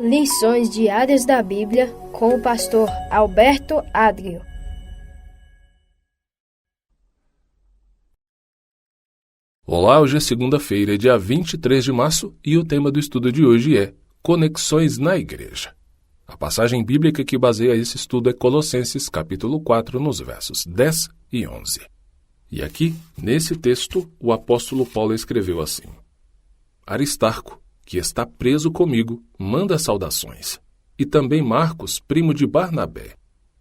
Lições diárias da Bíblia com o pastor Alberto Adrio. Olá, hoje é segunda-feira, dia 23 de março, e o tema do estudo de hoje é Conexões na Igreja. A passagem bíblica que baseia esse estudo é Colossenses, capítulo 4, nos versos 10 e 11. E aqui, nesse texto, o apóstolo Paulo escreveu assim: Aristarco, que está preso comigo, manda saudações. E também Marcos, primo de Barnabé.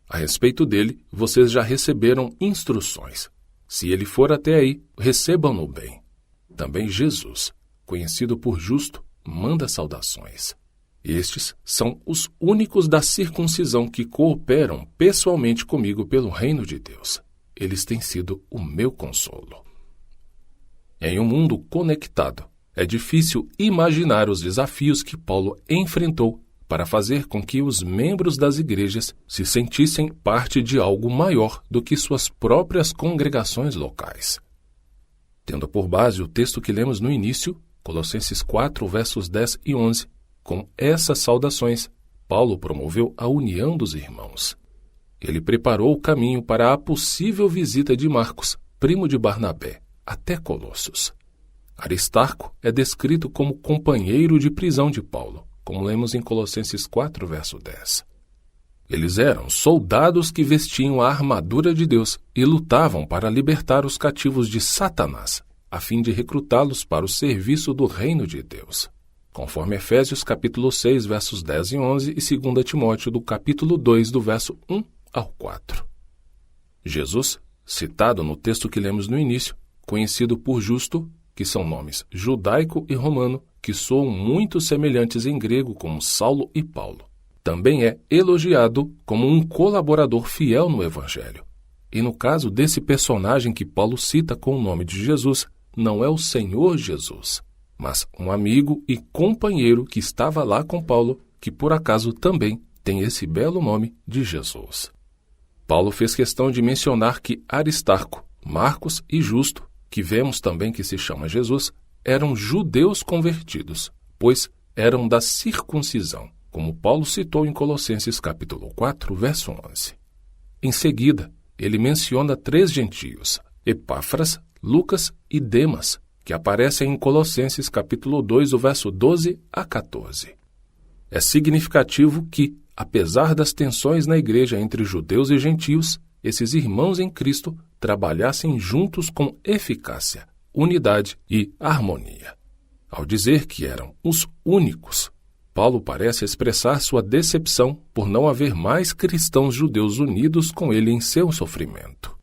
A respeito dele, vocês já receberam instruções. Se ele for até aí, recebam-no bem. Também Jesus, conhecido por Justo, manda saudações. Estes são os únicos da circuncisão que cooperam pessoalmente comigo pelo reino de Deus. Eles têm sido o meu consolo. Em um mundo conectado, é difícil imaginar os desafios que Paulo enfrentou para fazer com que os membros das igrejas se sentissem parte de algo maior do que suas próprias congregações locais. Tendo por base o texto que lemos no início, Colossenses 4, versos 10 e 11, com essas saudações, Paulo promoveu a união dos irmãos. Ele preparou o caminho para a possível visita de Marcos, primo de Barnabé, até Colossos. Aristarco é descrito como companheiro de prisão de Paulo, como lemos em Colossenses 4, verso 10. Eles eram soldados que vestiam a armadura de Deus e lutavam para libertar os cativos de Satanás, a fim de recrutá-los para o serviço do reino de Deus, conforme Efésios capítulo 6, versos 10 e 11 e 2 Timóteo do capítulo 2, do verso 1 ao 4. Jesus, citado no texto que lemos no início, conhecido por Justo, que são nomes judaico e romano, que soam muito semelhantes em grego como Saulo e Paulo. Também é elogiado como um colaborador fiel no Evangelho. E no caso desse personagem que Paulo cita com o nome de Jesus, não é o Senhor Jesus, mas um amigo e companheiro que estava lá com Paulo, que por acaso também tem esse belo nome de Jesus. Paulo fez questão de mencionar que Aristarco, Marcos e Justo, que vemos também que se chama Jesus, eram judeus convertidos, pois eram da circuncisão, como Paulo citou em Colossenses capítulo 4, verso 11. Em seguida, ele menciona 3 gentios, Epáfras, Lucas e Demas, que aparecem em Colossenses capítulo 2, o verso 12 a 14. É significativo que, apesar das tensões na igreja entre judeus e gentios, esses irmãos em Cristo trabalhassem juntos com eficácia, unidade e harmonia. Ao dizer que eram os únicos, Paulo parece expressar sua decepção por não haver mais cristãos judeus unidos com ele em seu sofrimento.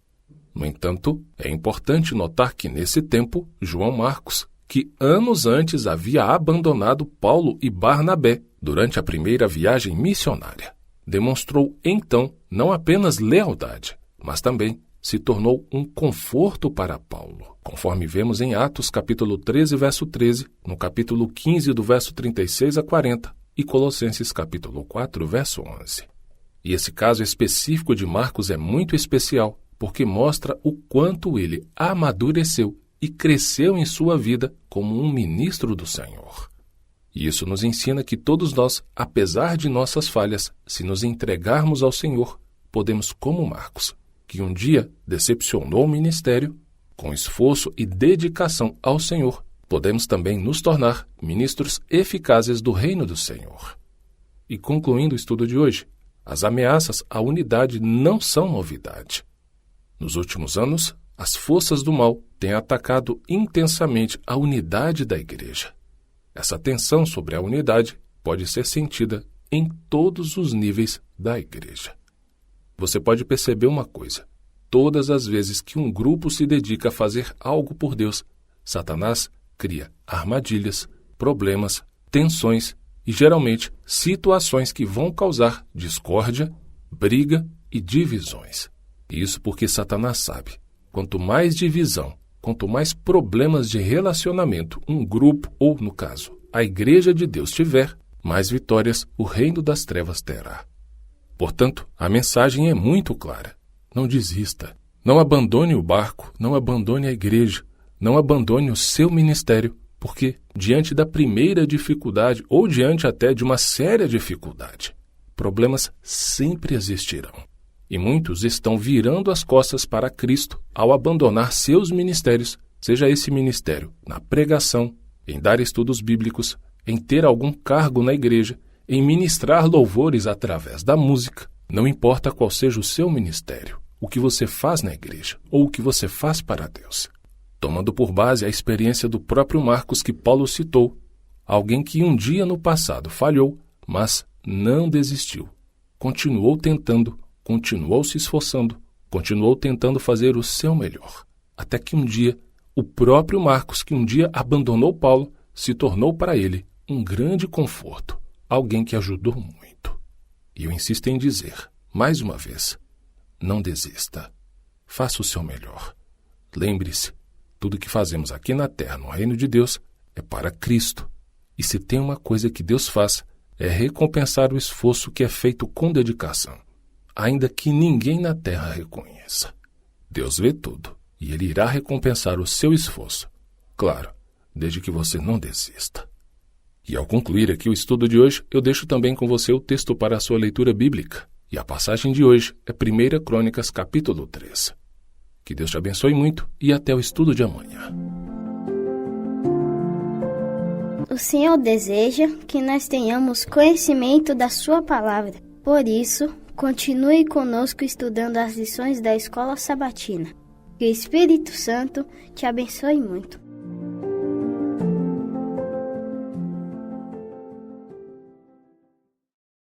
No entanto, é importante notar que nesse tempo, João Marcos, que anos antes havia abandonado Paulo e Barnabé durante a primeira viagem missionária, demonstrou então não apenas lealdade, mas também se tornou um conforto para Paulo, conforme vemos em Atos capítulo 13, verso 13, no capítulo 15 do verso 36 a 40 e Colossenses capítulo 4, verso 11. E esse caso específico de Marcos é muito especial, porque mostra o quanto ele amadureceu e cresceu em sua vida como um ministro do Senhor. E isso nos ensina que todos nós, apesar de nossas falhas, se nos entregarmos ao Senhor, podemos, como Marcos, que um dia decepcionou o ministério, com esforço e dedicação ao Senhor, podemos também nos tornar ministros eficazes do reino do Senhor. E concluindo o estudo de hoje, as ameaças à unidade não são novidade. Nos últimos anos, as forças do mal têm atacado intensamente a unidade da igreja. Essa tensão sobre a unidade pode ser sentida em todos os níveis da igreja. Você pode perceber uma coisa: todas as vezes que um grupo se dedica a fazer algo por Deus, Satanás cria armadilhas, problemas, tensões e, geralmente, situações que vão causar discórdia, briga e divisões. Isso porque Satanás sabe: quanto mais divisão, quanto mais problemas de relacionamento um grupo ou, no caso, a Igreja de Deus tiver, mais vitórias o reino das trevas terá. Portanto, a mensagem é muito clara. Não desista. Não abandone o barco, não abandone a igreja, não abandone o seu ministério, Porque diante da primeira dificuldade, ou diante até de uma séria dificuldade, problemas sempre existirão. E muitos estão virando as costas para Cristo ao abandonar seus ministérios, seja esse ministério na pregação, em dar estudos bíblicos, em ter algum cargo na igreja, em ministrar louvores através da música. Não importa qual seja o seu ministério, o que você faz na igreja ou o que você faz para Deus. Tomando por base a experiência do próprio Marcos que Paulo citou, alguém que um dia no passado falhou, mas não desistiu. Continuou tentando, continuou se esforçando, continuou tentando fazer o seu melhor. Até que um dia, o próprio Marcos, que um dia abandonou Paulo, se tornou para ele um grande conforto, alguém que ajudou muito. E eu insisto em dizer, mais uma vez, não desista. Faça o seu melhor. Lembre-se, tudo que fazemos aqui na terra, no reino de Deus, é para Cristo. E se tem uma coisa que Deus faz, é recompensar o esforço que é feito com dedicação, ainda que ninguém na terra reconheça. Deus vê tudo, e Ele irá recompensar o seu esforço. Claro, desde que você não desista. E ao concluir aqui o estudo de hoje, eu deixo também com você o texto para a sua leitura bíblica. E a passagem de hoje é 1 Crônicas, capítulo 3. Que Deus te abençoe muito e até o estudo de amanhã. O Senhor deseja que nós tenhamos conhecimento da sua palavra. Por isso, continue conosco estudando as lições da Escola Sabatina. Que o Espírito Santo te abençoe muito.